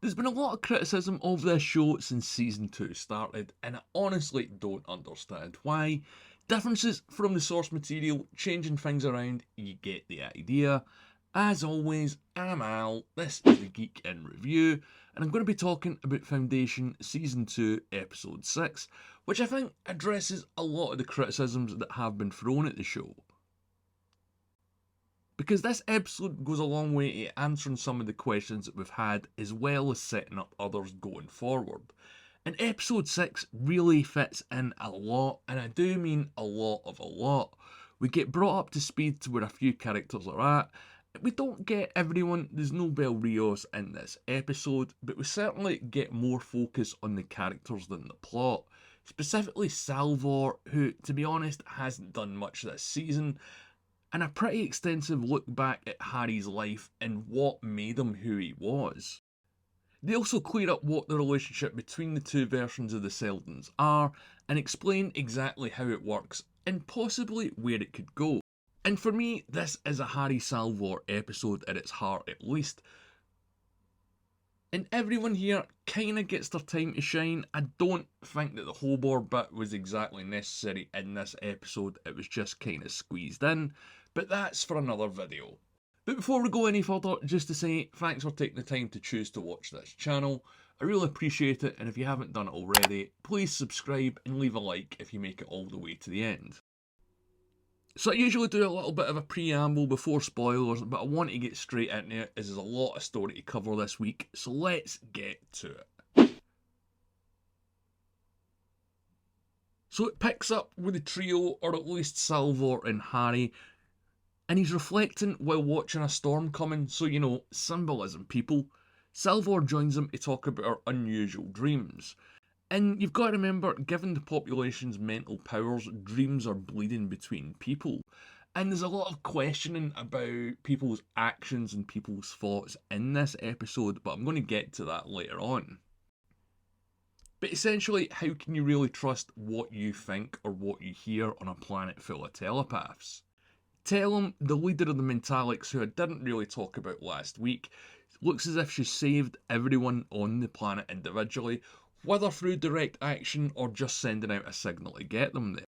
There's been a lot of criticism of this show since season 2 started, and I honestly don't understand why. Differences from the source material, changing things around, you get the idea. As always, I'm Al, this is the Geek in Review, and I'm going to be talking about Foundation Season 2, Episode 6, which I think addresses a lot of the criticisms that have been thrown at the show. Because this episode goes a long way to answering some of the questions that we've had, as well as setting up others going forward. And episode 6 really fits in a lot, and I do mean a lot. We get brought up to speed to where a few characters are at. We don't get everyone, there's no Bel Rios in this episode, but we certainly get more focus on the characters than the plot. Specifically Salvor, who, to be honest, hasn't done much this season, and a pretty extensive look back at Harry's life and what made him who he was. They also clear up what the relationship between the two versions of the Seldons are and explain exactly how it works and possibly where it could go. And for me, this is a Harry Salvor episode at its heart at least. And everyone here kinda gets their time to shine. I don't think that the Hobor bit was exactly necessary in this episode, it was just kinda squeezed in, but that's for another video. But before we go any further, just to say thanks for taking the time to choose to watch this channel. I really appreciate it, and if you haven't done it already, please subscribe and leave a like if you make it all the way to the end. So I usually do a little bit of a preamble before spoilers, but I want to get straight into it as there's a lot of story to cover this week, so let's get to it. So it picks up with the trio, or at least Salvor and Harry, and he's reflecting while watching a storm coming, so you know, symbolism people. Salvor joins them to talk about her unusual dreams. And you've got to remember, given the population's mental powers, dreams are bleeding between people. And there's a lot of questioning about people's actions and people's thoughts in this episode, but I'm going to get to that later on. But essentially, how can you really trust what you think or what you hear on a planet full of telepaths? Tellum, the leader of the Mentalics, who I didn't really talk about last week, looks as if she saved everyone on the planet individually, whether through direct action or just sending out a signal to get them there.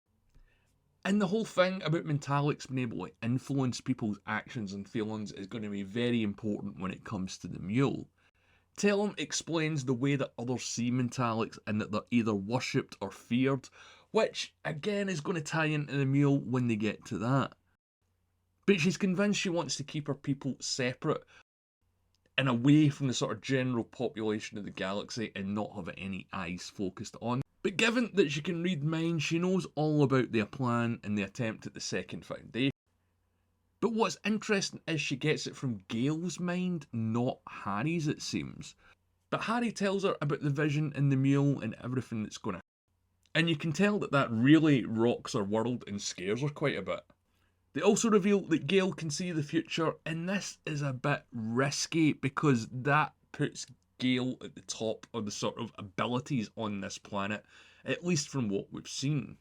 And the whole thing about Mentalics being able to influence people's actions and feelings is going to be very important when it comes to the mule. Tellum explains the way that others see Mentalics and that they're either worshipped or feared, which again is going to tie into the mule when they get to that. But she's convinced she wants to keep her people separate and away from the sort of general population of the galaxy and not have any eyes focused on. But given that she can read minds, she knows all about their plan and the attempt at the second foundation. But what's interesting is she gets it from Gaal's mind, not Harry's it seems. But Harry tells her about the vision and the mule and everything that's going to happen. And you can tell that that really rocks her world and scares her quite a bit. They also reveal that Gaal can see the future, and this is a bit risky because that puts Gaal at the top of the sort of abilities on this planet, at least from what we've seen.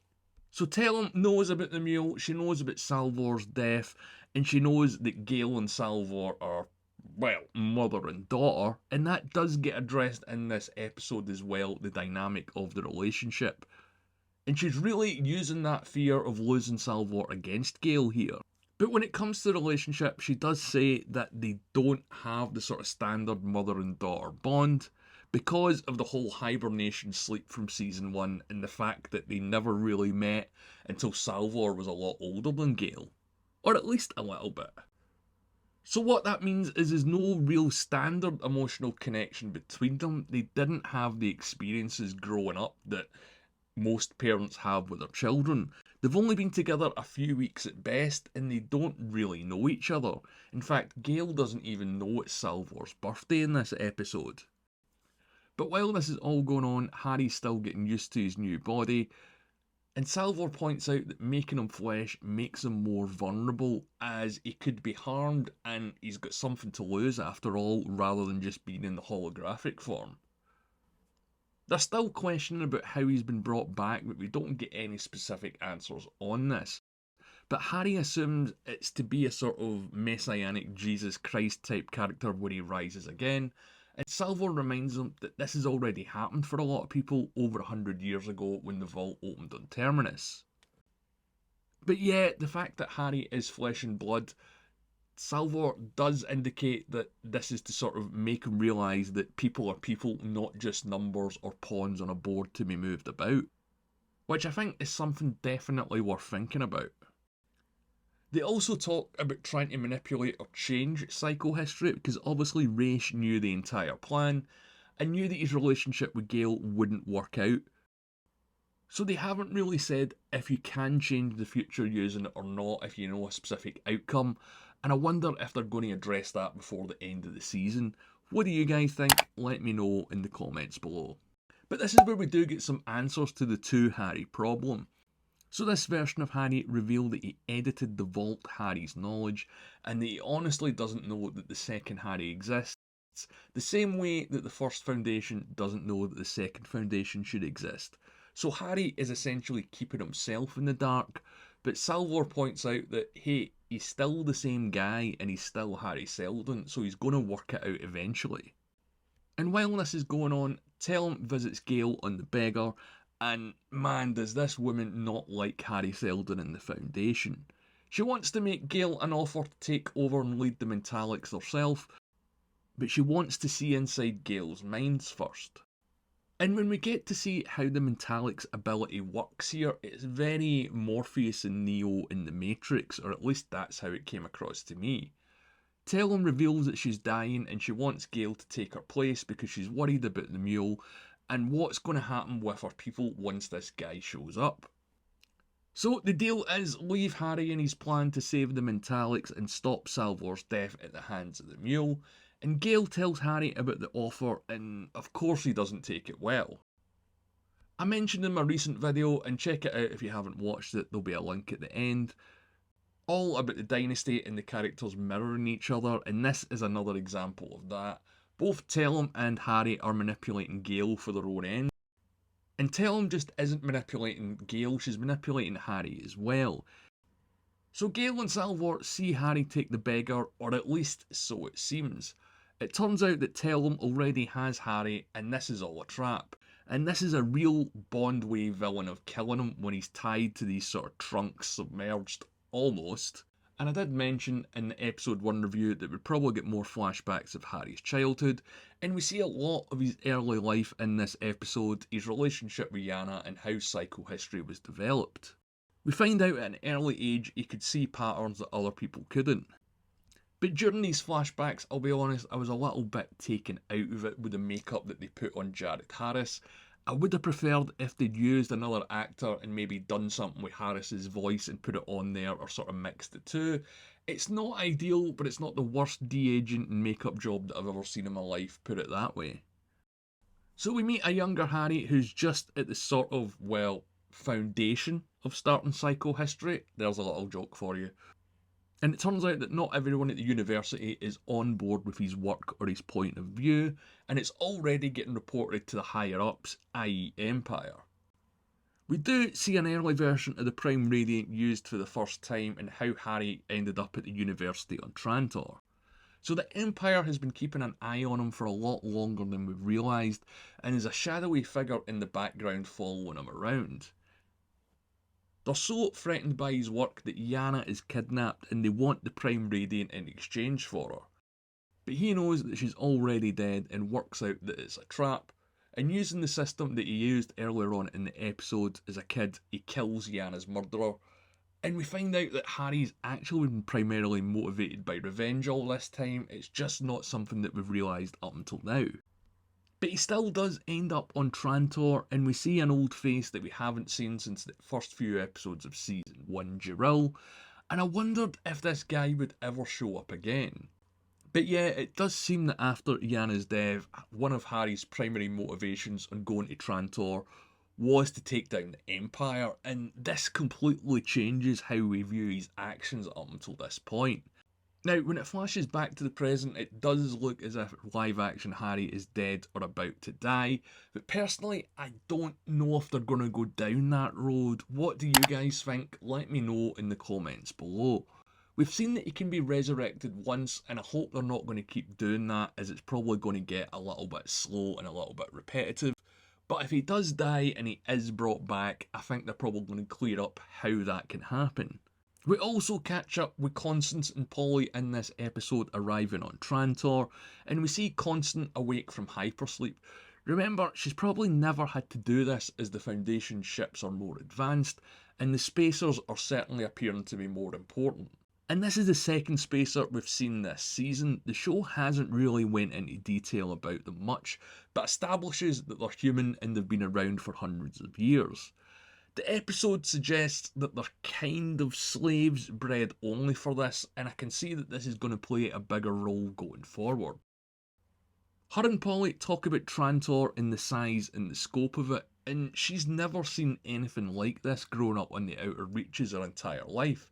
So Tellum knows about the mule, she knows about Salvor's death, and she knows that Gaal and Salvor are, well, mother and daughter, and that does get addressed in this episode as well, the dynamic of the relationship. And she's really using that fear of losing Salvor against Gaal here. But when it comes to the relationship, she does say that they don't have the sort of standard mother and daughter bond because of the whole hibernation sleep from season 1 and the fact that they never really met until Salvor was a lot older than Gaal. Or at least a little bit. So what that means is there's no real standard emotional connection between them. They didn't have the experiences growing up that most parents have with their children. They've only been together a few weeks at best and they don't really know each other. In fact, Gaal doesn't even know it's Salvor's birthday in this episode. But while this is all going on, Harry's still getting used to his new body, and Salvor points out that making him flesh makes him more vulnerable as he could be harmed and he's got something to lose after all rather than just being in the holographic form. They're still questioning about how he's been brought back, but we don't get any specific answers on this. But Harry assumes it's to be a sort of messianic Jesus Christ type character where he rises again, And Salvor reminds them that this has already happened for a lot of people over 100 years ago when the vault opened on Terminus. But yeah, the fact that Harry is flesh and blood, Salvor does indicate that this is to sort of make him realise that people are people, not just numbers or pawns on a board to be moved about. Which I think is something definitely worth thinking about. They also talk about trying to manipulate or change psychohistory because obviously Raish knew the entire plan and knew that his relationship with Gaal wouldn't work out. So they haven't really said if you can change the future using it or not, if you know a specific outcome, and I wonder if they're going to address that before the end of the season. What do you guys think? Let me know in the comments below. But this is where we do get some answers to the 2 Harry problem. So this version of Harry revealed that he edited the vault Harry's knowledge, and that he honestly doesn't know that the second Harry exists, the same way that the first Foundation doesn't know that the second Foundation should exist. So Harry is essentially keeping himself in the dark, but Salvor points out that, hey, he's still the same guy and he's still Harry Seldon, so he's going to work it out eventually. And while this is going on, Tellum visits Gaal on the beggar, and man, does this woman not like Harry Seldon in the Foundation. She wants to make Gaal an offer to take over and lead the Mentalics herself, but she wants to see inside Gaal's minds first. And when we get to see how the Mentalics ability works here, it's very Morpheus and Neo in the Matrix, or at least that's how it came across to me. Tellum reveals that she's dying and she wants Gaal to take her place because she's worried about the mule and what's going to happen with her people once this guy shows up. So the deal is leave Harry and his plan to save the Mentalics and stop Salvor's death at the hands of the mule, and Gaal tells Harry about the offer and of course he doesn't take it well. I mentioned in my recent video, and check it out if you haven't watched it, there'll be a link at the end, all about the Dynasty and the characters mirroring each other, and this is another example of that. Both Tellum and Harry are manipulating Gaal for their own ends. And Tellum just isn't manipulating Gaal, she's manipulating Harry as well. So Gaal and Salvor see Harry take the beggar, or at least so it seems. It turns out that Tellum already has Harry, and this is all a trap. And this is a real Bond way villain of killing him when he's tied to these sort of trunks, submerged, almost. And I did mention in the episode 1 review that we'd probably get more flashbacks of Harry's childhood, and we see a lot of his early life in this episode, his relationship with Yana and how psychohistory was developed. We find out at an early age he could see patterns that other people couldn't. But during these flashbacks, I'll be honest, I was a little bit taken out of it with the makeup that they put on Jared Harris. I would have preferred if they'd used another actor and maybe done something with Harris's voice and put it on there, or sort of mixed the two. It's not ideal, but it's not the worst de-aging and makeup job that I've ever seen in my life, put it that way. So we meet a younger Harry who's just at the sort of, well, foundation of starting psychohistory. There's a little joke for you. And it turns out that not everyone at the university is on board with his work or his point of view, and it's already getting reported to the higher ups, i.e. Empire. We do see an early version of the Prime Radiant used for the first time and how Harry ended up at the university on Trantor. So the Empire has been keeping an eye on him for a lot longer than we've realised, and is a shadowy figure in the background following him around. They're so threatened by his work that Yana is kidnapped and they want the Prime Radiant in exchange for her. But he knows that she's already dead and works out that it's a trap, and using the system that he used earlier on in the episode as a kid, he kills Yana's murderer. And we find out that Harry's actually been primarily motivated by revenge all this time, it's just not something that we've realised up until now. But he still does end up on Trantor, and we see an old face that we haven't seen since the first few episodes of Season 1, Jiril, and I wondered if this guy would ever show up again. But yeah, it does seem that after Yana's death, one of Harry's primary motivations on going to Trantor was to take down the Empire, and this completely changes how we view his actions up until this point. Now, when it flashes back to the present, it does look as if live-action Harry is dead or about to die, but personally, I don't know if they're going to go down that road. What do you guys think? Let me know in the comments below. We've seen that he can be resurrected once, and I hope they're not going to keep doing that, as it's probably going to get a little bit slow and a little bit repetitive. But if he does die and he is brought back, I think they're probably going to clear up how that can happen. We also catch up with Constance and Polly in this episode arriving on Trantor, and we see Constance awake from hypersleep. Remember, she's probably never had to do this as the Foundation ships are more advanced, and the spacers are certainly appearing to be more important. And this is the second spacer we've seen this season. The show hasn't really went into detail about them much, but establishes that they're human and they've been around for hundreds of years. The episode suggests that they're kind of slaves bred only for this, and I can see that this is going to play a bigger role going forward. Her and Polly talk about Trantor and the size and the scope of it, and she's never seen anything like this growing up on the outer reaches her entire life.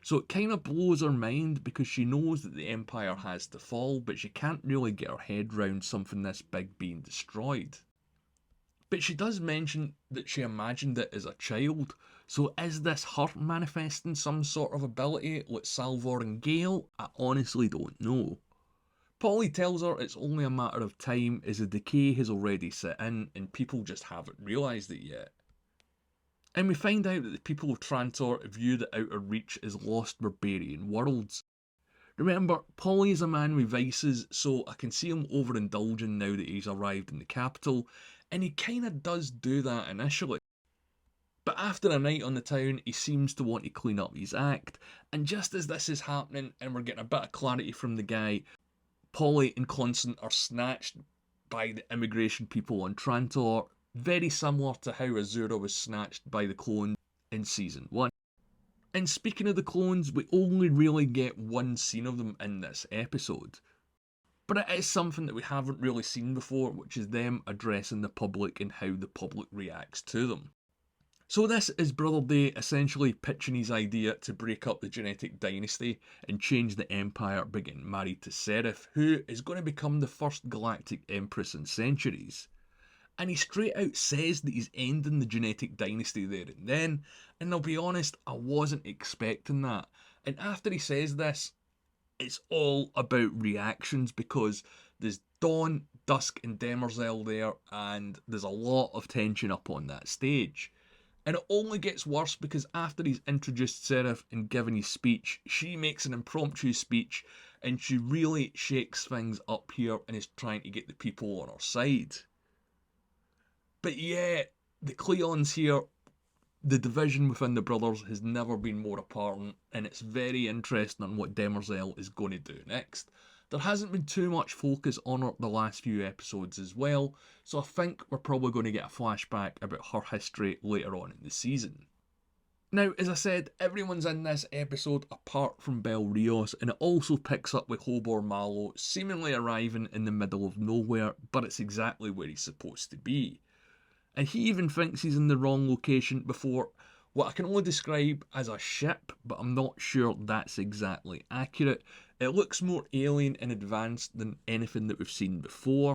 So it kind of blows her mind because she knows that the Empire has to fall, but she can't really get her head round something this big being destroyed. But she does mention that she imagined it as a child, so is this her manifesting some sort of ability like Salvor and Gaal? I honestly don't know. Polly tells her it's only a matter of time as the decay has already set in and people just haven't realised it yet. And we find out that the people of Trantor view the Outer Reach as lost barbarian worlds. Remember, Polly is a man with vices, so I can see him overindulging now that he's arrived in the capital, and he kinda does do that initially. But after a night on the town, he seems to want to clean up his act, and just as this is happening and we're getting a bit of clarity from the guy, Polly and Constance are snatched by the immigration people on Trantor, very similar to how Azura was snatched by the clones in Season 1. And speaking of the clones, we only really get one scene of them in this episode. But it is something that we haven't really seen before, which is them addressing the public and how the public reacts to them. So this is Brother Day essentially pitching his idea to break up the genetic dynasty and change the Empire by getting married to Seraph, who is going to become the first galactic empress in centuries. And he straight out says that he's ending the genetic dynasty there and then, and I'll be honest, I wasn't expecting that. And after he says this, it's all about reactions because there's Dawn, Dusk and Demerzel there, and there's a lot of tension up on that stage. And it only gets worse because after he's introduced Seraph and given his speech, she makes an impromptu speech and she really shakes things up here and is trying to get the people on her side. But yeah, the Cleons here, the division within the brothers has never been more apparent, and it's very interesting on what Demerzel is going to do next. There hasn't been too much focus on her the last few episodes as well, so I think we're probably going to get a flashback about her history later on in the season. Now, as I said, everyone's in this episode apart from Bel Rios, and it also picks up with Hobor Mallow seemingly arriving in the middle of nowhere, but it's exactly where he's supposed to be. And he even thinks he's in the wrong location before what I can only describe as a ship, but I'm not sure that's exactly accurate. It looks more alien and advanced than anything that we've seen before.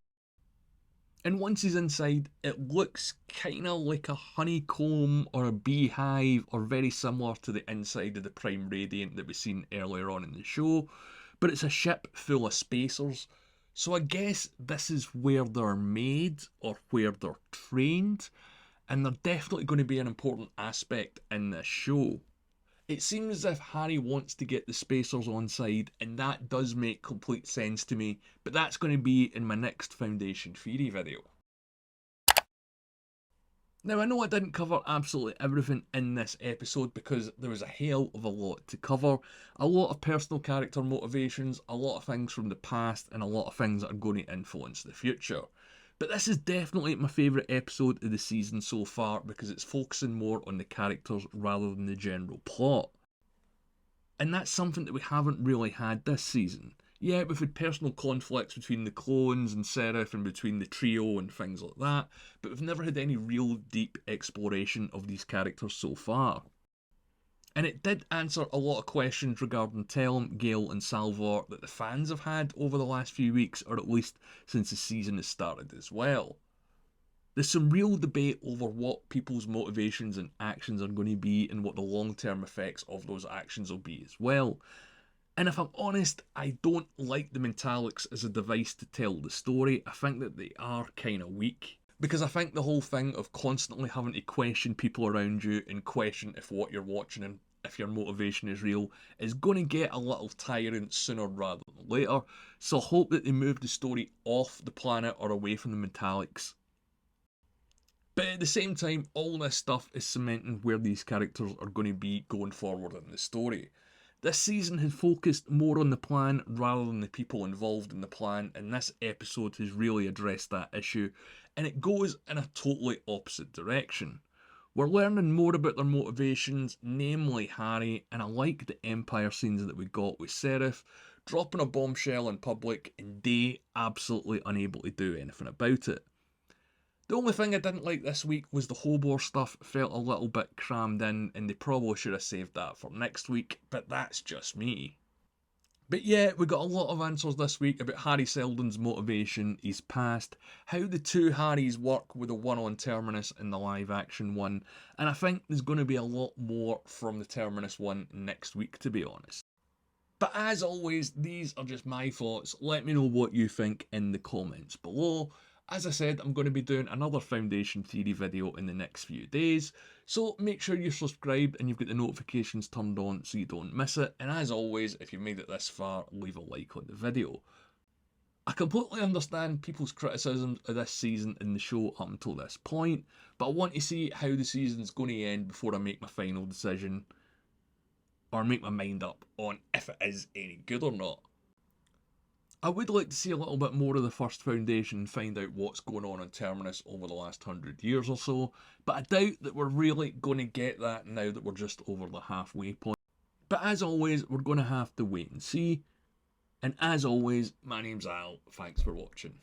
And once he's inside, it looks kinda like a honeycomb or a beehive or very similar to the inside of the Prime Radiant that we've seen earlier on in the show. But it's a ship full of spacers. So I guess this is where they're made or where they're trained, and they're definitely going to be an important aspect in this show. It seems as if Harry wants to get the spacers on side, and that does make complete sense to me, but that's going to be in my next Foundation Theory video. Now, I know I didn't cover absolutely everything in this episode because there was a hell of a lot to cover. A lot of personal character motivations, a lot of things from the past, and a lot of things that are going to influence the future. But this is definitely my favourite episode of the season so far because it's focusing more on the characters rather than the general plot. And that's something that we haven't really had this season. Yeah, we've had personal conflicts between the clones and Seraph and between the trio and things like that, but we've never had any real deep exploration of these characters so far. And it did answer a lot of questions regarding Telem, Gaal and Salvor that the fans have had over the last few weeks, or at least since the season has started as well. There's some real debate over what people's motivations and actions are going to be and what the long-term effects of those actions will be as well. And if I'm honest, I don't like the Mentalics as a device to tell the story. I think that they are kind of weak. Because I think the whole thing of constantly having to question people around you and question if what you're watching and if your motivation is real is going to get a little tiring sooner rather than later. So I hope that they move the story off the planet or away from the Mentalics. But at the same time, all this stuff is cementing where these characters are going to be going forward in the story. This season has focused more on the plan rather than the people involved in the plan, and this episode has really addressed that issue, and it goes in a totally opposite direction. We're learning more about their motivations, namely Harry, and I like the Empire scenes that we got with Seraph, dropping a bombshell in public and Day absolutely unable to do anything about it. The only thing I didn't like this week was the Hobor stuff felt a little bit crammed in, and they probably should have saved that for next week, but that's just me. But yeah, we got a lot of answers this week about Harry Seldon's motivation, his past, how the two Harrys work with the one on Terminus and the live action one, and I think there's going to be a lot more from the Terminus one next week, to be honest. But as always, these are just my thoughts. Let me know what you think in the comments below. As I said, I'm going to be doing another Foundation Theory video in the next few days, so make sure you're subscribed and you've got the notifications turned on so you don't miss it. And as always, if you've made it this far, leave a like on the video. I completely understand people's criticisms of this season in the show up until this point, but I want to see how the season's going to end before I make my final decision, or make my mind up on if it is any good or not. I would like to see a little bit more of the First Foundation and find out what's going on Terminus over the last 100 years or so, but I doubt that we're really going to get that now that we're just over the halfway point. But as always, we're going to have to wait and see. And as always, my name's Al, thanks for watching.